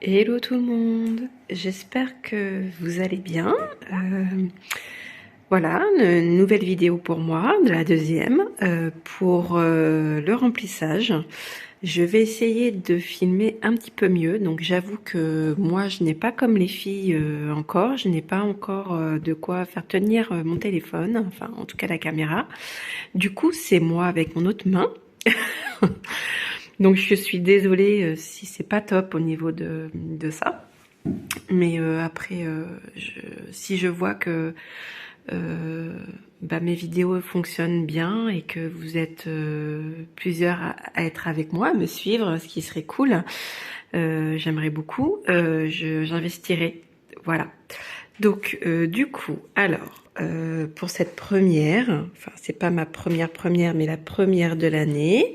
Hello tout le monde, j'espère que vous allez bien. Voilà, une nouvelle vidéo pour moi, de la deuxième, pour le remplissage. Je vais essayer de filmer un petit peu mieux, donc j'avoue que moi je n'ai pas comme les filles encore, je n'ai pas encore de quoi faire tenir mon téléphone, enfin en tout cas la caméra. Du coup c'est moi avec mon autre main. Donc je suis désolée si c'est pas top au niveau de ça. Mais après, si je vois que mes vidéos fonctionnent bien et que vous êtes plusieurs à être avec moi, à me suivre, ce qui serait cool, j'aimerais beaucoup, j'investirai. Voilà. Donc du coup, alors, pour cette première, enfin c'est pas ma première, mais la première de l'année,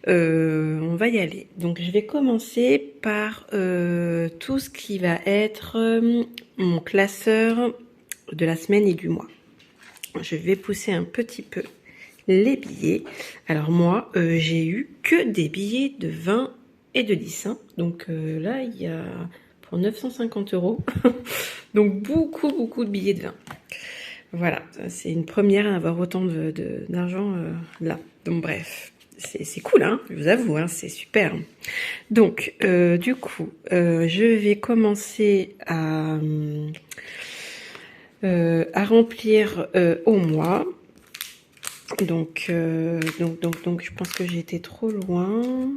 on va y aller. Donc je vais commencer par tout ce qui va être mon classeur de la semaine et du mois. Je vais pousser un petit peu les billets. Alors moi, j'ai eu que des billets de 20 et de 10. Hein. Donc là, il y a pour 950 €. Donc beaucoup de billets de 20. Voilà, c'est une première à avoir autant d'argent là. Donc bref, c'est cool, hein, je vous avoue, hein, c'est super. Donc, du coup, je vais commencer à remplir au mois. Donc, je pense que j'ai été trop loin.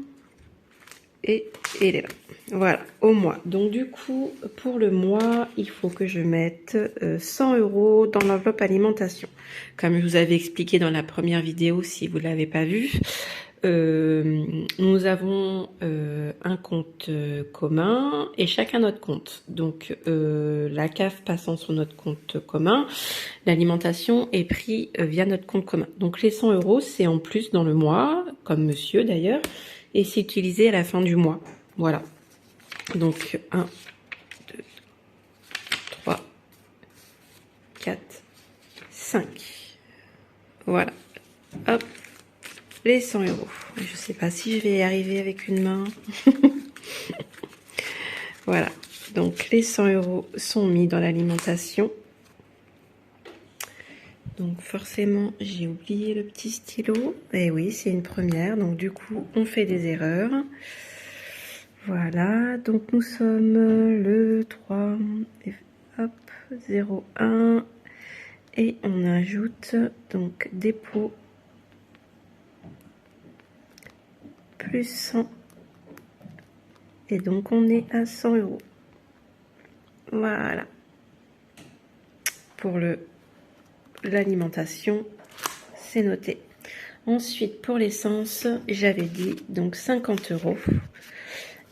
Et elle est là. Voilà, au mois. Donc du coup, pour le mois, il faut que je mette 100 € dans l'enveloppe alimentation. Comme je vous avais expliqué dans la première vidéo, si vous ne l'avez pas vu, nous avons un compte commun et chacun notre compte. Donc la CAF passant sur notre compte commun, l'alimentation est pris via notre compte commun. Donc les 100 €, c'est en plus dans le mois, comme monsieur d'ailleurs, et c'est utilisé à la fin du mois. Voilà. Donc 1, 2, 3, 4, 5. Voilà. Hop. Les 100 €. Je sais pas si je vais y arriver avec une main. Voilà. Donc les 100 € sont mis dans l'alimentation. Donc forcément, j'ai oublié le petit stylo. Et oui, c'est une première. Donc du coup, on fait des erreurs. Voilà. Donc nous sommes le 3. Hop, 01. Et on ajoute donc dépôt plus 100. Et donc on est à 100 €. Voilà. Pour l'alimentation, c'est noté. Ensuite, pour l'essence, j'avais dit donc 50 €.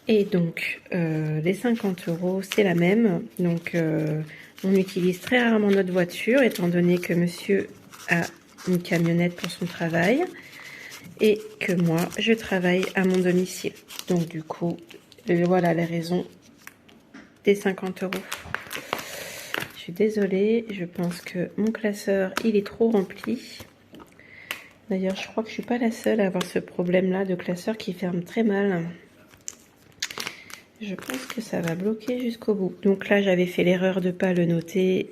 Et donc, les 50 €, c'est la même. Donc, on utilise très rarement notre voiture, étant donné que monsieur a une camionnette pour son travail et que moi, je travaille à mon domicile. Donc, du coup, voilà les raisons des 50 €. Je suis désolée, je pense que mon classeur, il est trop rempli. D'ailleurs, je crois que je suis pas la seule à avoir ce problème-là de classeur qui ferme très mal. Je pense que ça va bloquer jusqu'au bout. Donc là, j'avais fait l'erreur de pas le noter,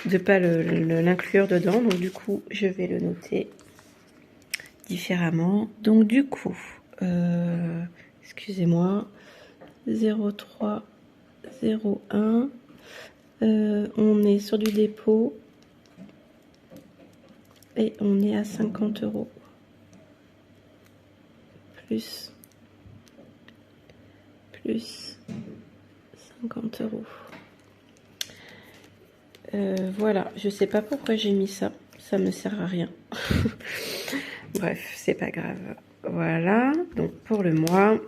de pas l'inclure dedans. Donc du coup, je vais le noter différemment. Donc du coup, excusez-moi, 03 01. On est sur du dépôt et on est à 50 €. Plus 50 €. Voilà, je sais pas pourquoi j'ai mis ça, ça me sert à rien. Bref, c'est pas grave. Voilà, donc pour le mois,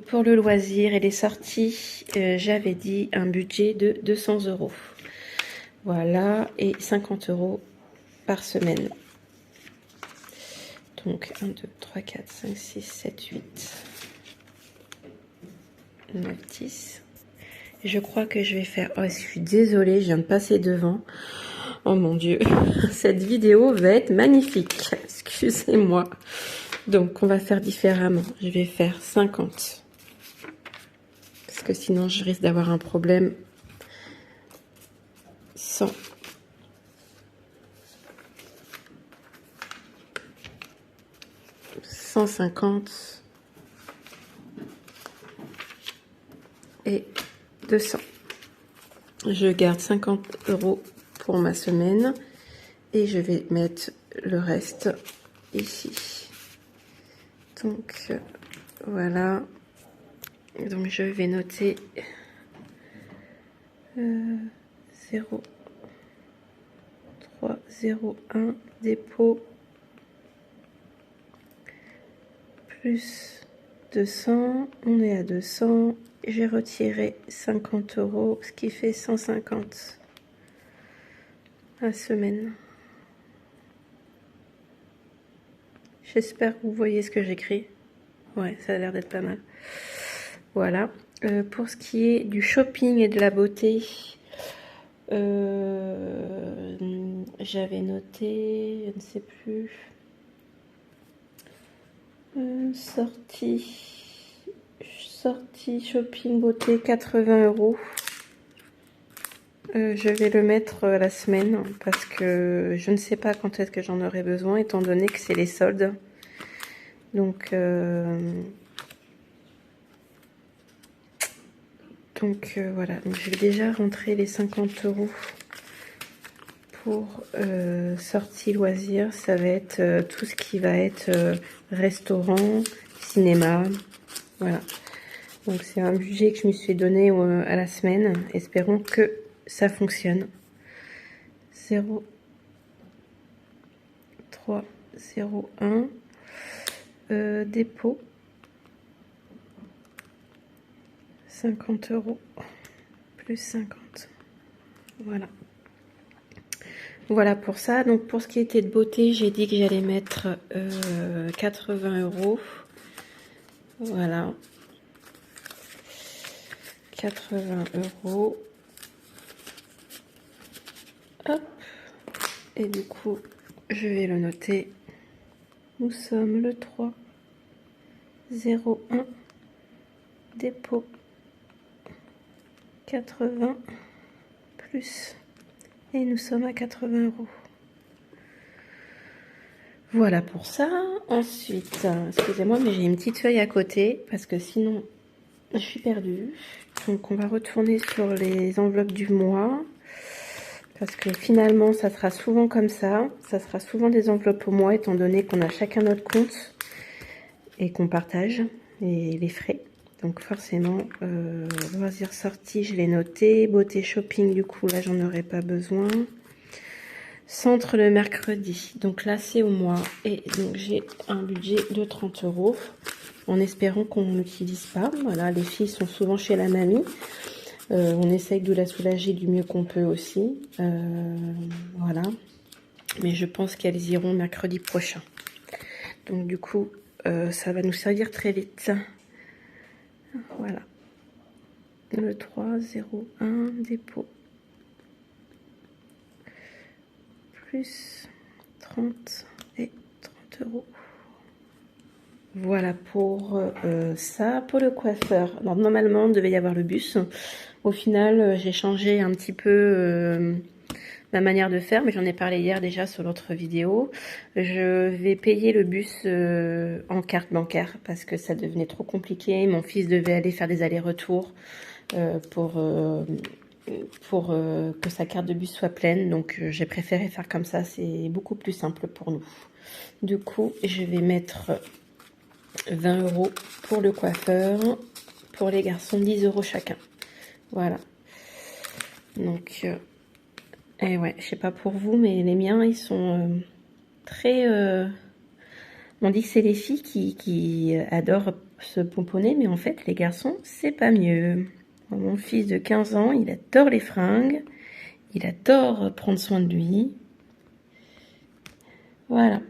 pour le loisir et les sorties, j'avais dit un budget de 200 €. Voilà, et 50 € par semaine. Donc 1, 2, 3, 4, 5, 6, 7, 8, 9, 10. Je crois que je vais faire... Oh, je suis désolée, je viens de passer devant. Oh mon Dieu, cette vidéo va être magnifique. Excusez-moi. Donc, on va faire différemment. Je vais faire 50. Parce que sinon, je risque d'avoir un problème. 100. 150. Et 200. Je garde 50 € pour ma semaine. Et je vais mettre le reste ici. Donc, voilà. Donc, je vais noter 0, 3, 0, 1, dépôt, plus 200, on est à 200, j'ai retiré 50 €, ce qui fait 150 la semaine. J'espère que vous voyez ce que j'écris. Ouais, ça a l'air d'être pas mal. Voilà. Pour ce qui est du shopping et de la beauté, j'avais noté, je ne sais plus, sortie shopping beauté 80 €. Je vais le mettre la semaine parce que je ne sais pas quand est-ce que j'en aurai besoin étant donné que c'est les soldes. Donc voilà, donc je vais déjà rentrer les 50 € pour sortie loisirs. Ça va être tout ce qui va être restaurant, cinéma, voilà. Donc c'est un budget que je me suis donné à la semaine. Espérons que ça fonctionne. 0, 3, 0, 1. Dépôt. 50 € plus 50. Voilà. Voilà pour ça. Donc pour ce qui était de beauté, j'ai dit que j'allais mettre 80 €. Voilà. 80 €. Hop. Et du coup, je vais le noter. Nous sommes le 3, 0, 1. Dépôt. 80 plus. Et nous sommes à 80 €. Voilà pour ça. Ensuite, excusez-moi, mais j'ai une petite feuille à côté parce que sinon, je suis perdue. Donc, on va retourner sur les enveloppes du mois. Parce que finalement, ça sera souvent comme ça. Ça sera souvent des enveloppes au mois, étant donné qu'on a chacun notre compte et qu'on partage les frais. Donc forcément, loisirs sorties, je l'ai noté. Beauté shopping, du coup, là, j'en aurais pas besoin. Centre le mercredi. Donc là, c'est au mois. Et donc, j'ai un budget de 30 €. En espérant qu'on n'utilise pas. Voilà, les filles sont souvent chez la mamie. On essaye de la soulager du mieux qu'on peut aussi. Voilà. Mais je pense qu'elles iront mercredi prochain. Donc du coup, ça va nous servir très vite. Voilà. Le 3, 0, 1, dépôt. Plus 30 et 30 €. Voilà pour ça. Pour le coiffeur, alors, normalement, il devait y avoir le bus. Au final, j'ai changé un petit peu ma manière de faire, mais j'en ai parlé hier déjà sur l'autre vidéo. Je vais payer le bus en carte bancaire parce que ça devenait trop compliqué. Mon fils devait aller faire des allers-retours pour que sa carte de bus soit pleine. Donc, j'ai préféré faire comme ça. C'est beaucoup plus simple pour nous. Du coup, je vais mettre 20 € pour le coiffeur. Pour les garçons, 10 € chacun. Voilà. Donc, et ouais, je sais pas pour vous, mais les miens, ils sont très... on dit que c'est les filles qui adorent se pomponner, mais en fait, les garçons, c'est pas mieux. Mon fils de 15 ans, il adore les fringues. Il adore prendre soin de lui. Voilà.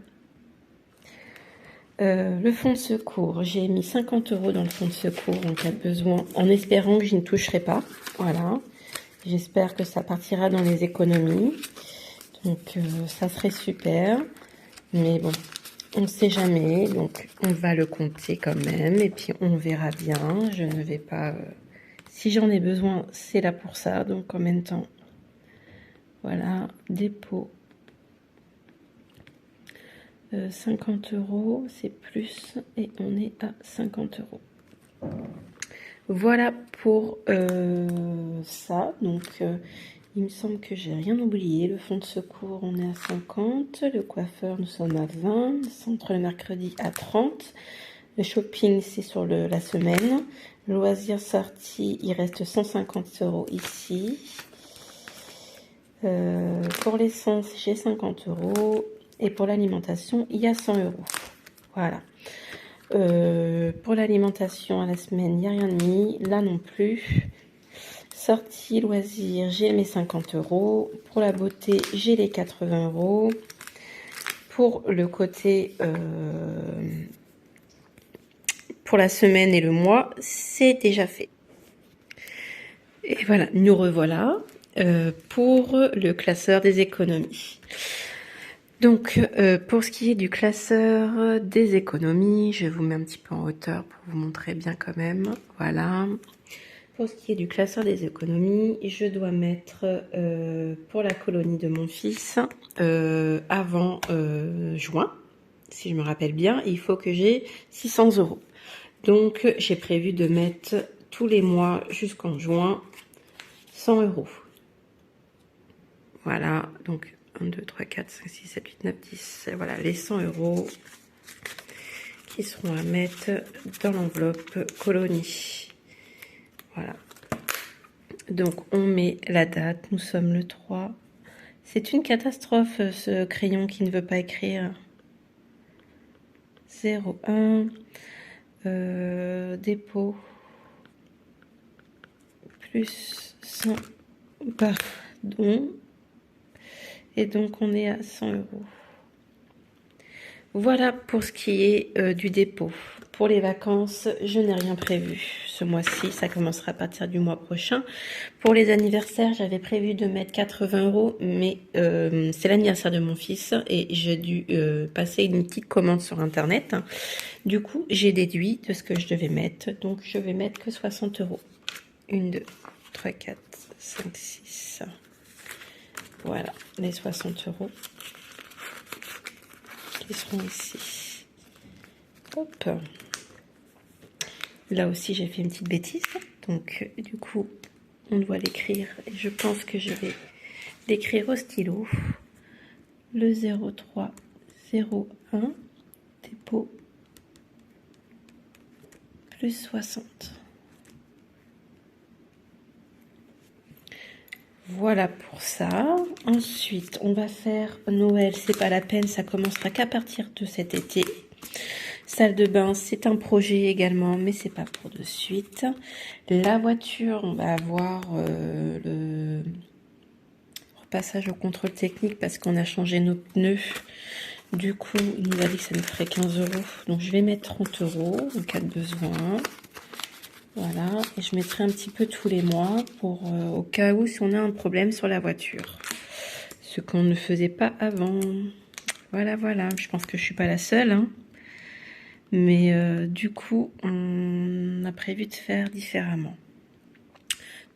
Le fonds de secours, j'ai mis 50 € dans le fonds de secours en cas de besoin, en espérant que je ne toucherai pas. Voilà. J'espère que ça partira dans les économies. Donc ça serait super. Mais bon, on ne sait jamais. Donc on va le compter quand même. Et puis on verra bien. Je ne vais pas... si j'en ai besoin, c'est là pour ça. Donc en même temps, voilà, dépôt. 50 euros, c'est plus. Et on est à 50 euros. Voilà pour ça. Donc, il me semble que j'ai rien oublié. Le fonds de secours, on est à 50. Le coiffeur, nous sommes à 20. Le centre le mercredi à 30. Le shopping, c'est sur la semaine. Loisirs sorties, il reste 150 euros ici. Pour l'essence, j'ai 50 euros. Et pour l'alimentation, il y a 100 euros. Voilà. Pour l'alimentation à la semaine, il n'y a rien de mis. Là non plus. Sortie, loisirs, j'ai mes 50 euros. Pour la beauté, j'ai les 80 euros. Pour le côté... pour la semaine et le mois, c'est déjà fait. Et voilà, nous revoilà pour le classeur des économies. Donc, pour ce qui est du classeur des économies, je vous mets un petit peu en hauteur pour vous montrer bien quand même. Voilà. Pour ce qui est du classeur des économies, je dois mettre pour la colonie de mon fils avant juin, si je me rappelle bien, il faut que j'ai 600 euros. Donc, j'ai prévu de mettre tous les mois jusqu'en juin 100 euros. Voilà, donc 1, 2, 3, 4, 5, 6, 7, 8, 9, 10. Voilà, les 100 euros qui seront à mettre dans l'enveloppe colonie. Voilà. Donc, on met la date. Nous sommes le 3. C'est une catastrophe, ce crayon qui ne veut pas écrire. 01. Dépôt. Plus 100. Pardon. Et donc, on est à 100 euros. Voilà pour ce qui est du dépôt. Pour les vacances, je n'ai rien prévu ce mois-ci. Ça commencera à partir du mois prochain. Pour les anniversaires, j'avais prévu de mettre 80 euros, mais c'est l'anniversaire de mon fils et j'ai dû passer une petite commande sur Internet. Du coup, j'ai déduit de ce que je devais mettre. Donc, je vais mettre que 60 euros. 1, 2, 3, 4, 5, 6. Voilà, les 60 euros qui seront ici. Hop. Là aussi, j'ai fait une petite bêtise. Donc, du coup, on doit l'écrire. Et je pense que je vais l'écrire au stylo. Le 0301, dépôt, plus 60. Voilà pour ça. Ensuite, on va faire Noël. C'est pas la peine, ça commencera qu'à partir de cet été. Salle de bain, c'est un projet également, mais c'est pas pour de suite. La voiture, on va avoir le repassage au contrôle technique parce qu'on a changé nos pneus. Du coup, il nous a dit que ça nous ferait 15 euros. Donc, je vais mettre 30 euros en cas de besoin. Voilà, et je mettrai un petit peu tous les mois pour au cas où si on a un problème sur la voiture. Ce qu'on ne faisait pas avant. Voilà, voilà. Je pense que je suis pas la seule, hein. Mais du coup, on a prévu de faire différemment.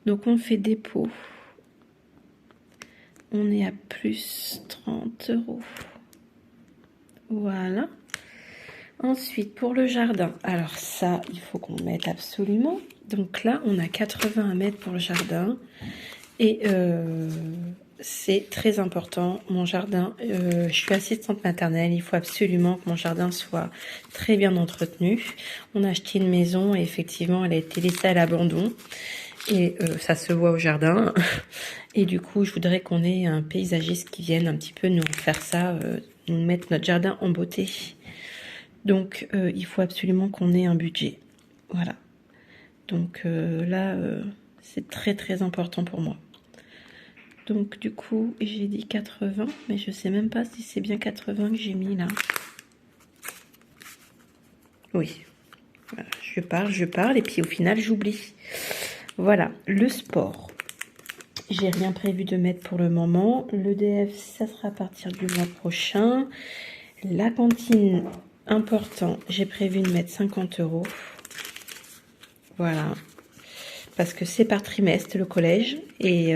Donc, on fait dépôt. On est à plus 30 euros. Voilà. Ensuite, pour le jardin. Alors ça, il faut qu'on mette absolument. Donc là, on a 80 à mettre pour le jardin. Et c'est très important. Mon jardin, je suis assistante maternelle. Il faut absolument que mon jardin soit très bien entretenu. On a acheté une maison et effectivement, elle a été laissée à l'abandon. Et ça se voit au jardin. Et du coup, je voudrais qu'on ait un paysagiste qui vienne un petit peu nous faire ça, nous mettre notre jardin en beauté. Donc, il faut absolument qu'on ait un budget. Voilà. Donc là, c'est très très important pour moi. Donc du coup, j'ai dit 80, mais je sais même pas si c'est bien 80 que j'ai mis là. Oui. Voilà, je parle, et puis au final, j'oublie. Voilà, le sport. J'ai rien prévu de mettre pour le moment. L'EDF, ça sera à partir du mois prochain. La cantine, important, j'ai prévu de mettre 50 €. Voilà. Parce que c'est par trimestre, le collège. Et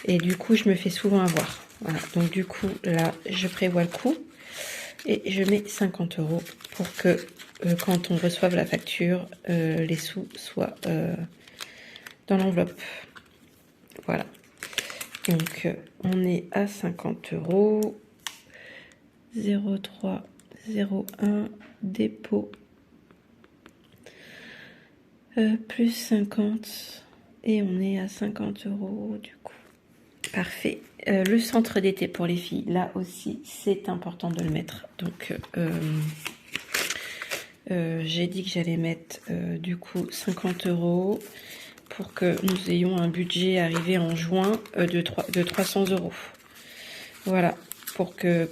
du coup, je me fais souvent avoir. Voilà. Donc du coup, là, je prévois le coup. Et je mets 50 € pour que quand on reçoive la facture, les sous soient dans l'enveloppe. Voilà. Donc on est à 50 €. 0301 dépôt. Plus 50. Et on est à 50 € du coup. Parfait. Le centre d'été pour les filles, là aussi, c'est important de le mettre. Donc, j'ai dit que j'allais mettre du coup 50 € pour que nous ayons un budget arrivé en juin de 300 €. Voilà.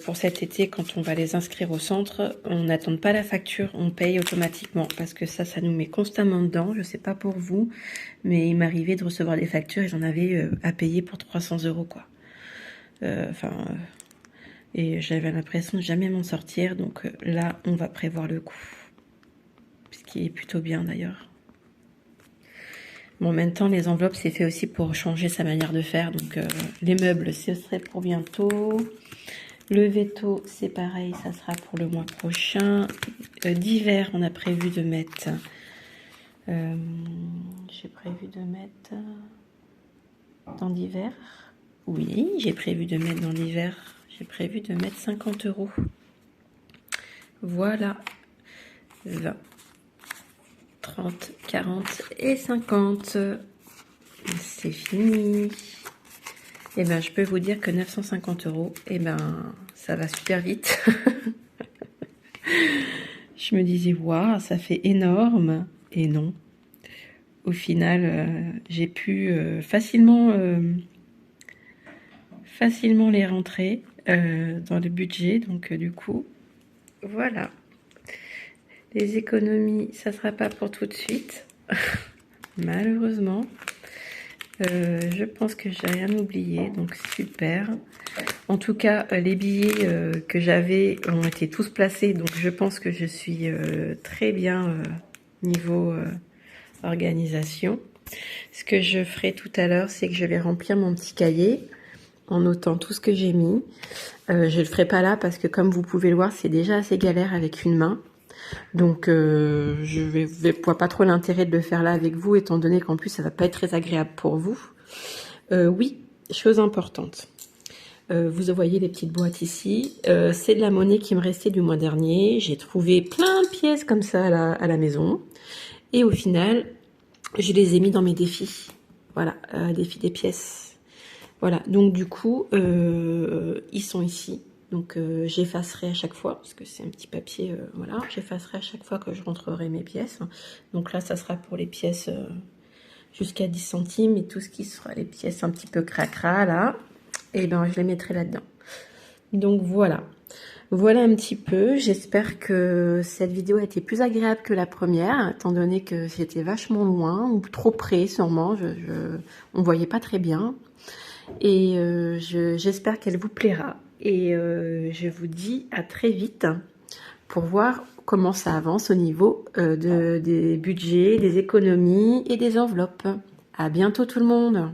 Pour cet été, quand on va les inscrire au centre, on n'attend pas la facture, on paye automatiquement parce que ça nous met constamment dedans. Je sais pas pour vous, mais il m'arrivait de recevoir des factures et j'en avais à payer pour 300 € quoi. Et j'avais l'impression de jamais m'en sortir, donc là, on va prévoir le coup, ce qui est plutôt bien d'ailleurs. Bon, en même temps, les enveloppes, c'est fait aussi pour changer sa manière de faire, donc les meubles, ce serait pour bientôt. Le veto, c'est pareil, ça sera pour le mois prochain. D'hiver, on a prévu de mettre... j'ai prévu de mettre... Dans d'hiver. Oui, j'ai prévu de mettre dans l'hiver. J'ai prévu de mettre 50 €. Voilà. 20, 30, 40 et 50. C'est fini. Et ben, je peux vous dire que 950 €, et ben, ça va super vite. Je me disais, waouh, ça fait énorme. Et non. Au final, j'ai pu facilement les rentrer dans le budget. Donc, du coup, voilà. Les économies, ça sera pas pour tout de suite. Malheureusement. Je pense que j'ai rien oublié, donc super. En tout cas, les billets que j'avais ont été tous placés, donc je pense que je suis très bien niveau organisation. Ce que je ferai tout à l'heure, c'est que je vais remplir mon petit cahier en notant tout ce que j'ai mis. Je le ferai pas là parce que comme vous pouvez le voir, c'est déjà assez galère avec une main. Donc je vois pas trop l'intérêt de le faire là avec vous, étant donné qu'en plus ça va pas être très agréable pour vous. Oui, chose importante. Vous voyez les petites boîtes ici. C'est de la monnaie qui me restait du mois dernier. J'ai trouvé plein de pièces comme ça à la maison. Et au final, je les ai mis dans mes défis. Voilà, défis des pièces. Voilà, donc du coup, ils sont ici. Donc j'effacerai à chaque fois, parce que c'est un petit papier, voilà, j'effacerai à chaque fois que je rentrerai mes pièces. Donc là, ça sera pour les pièces jusqu'à 10 centimes, et tout ce qui sera les pièces un petit peu cracra, là, et ben je les mettrai là-dedans. Donc voilà. Voilà un petit peu, j'espère que cette vidéo a été plus agréable que la première, étant donné que j'étais vachement loin, ou trop près sûrement, on voyait pas très bien. Et j'espère qu'elle vous plaira. Et je vous dis à très vite pour voir comment ça avance au niveau des budgets, des économies et des enveloppes. À bientôt tout le monde!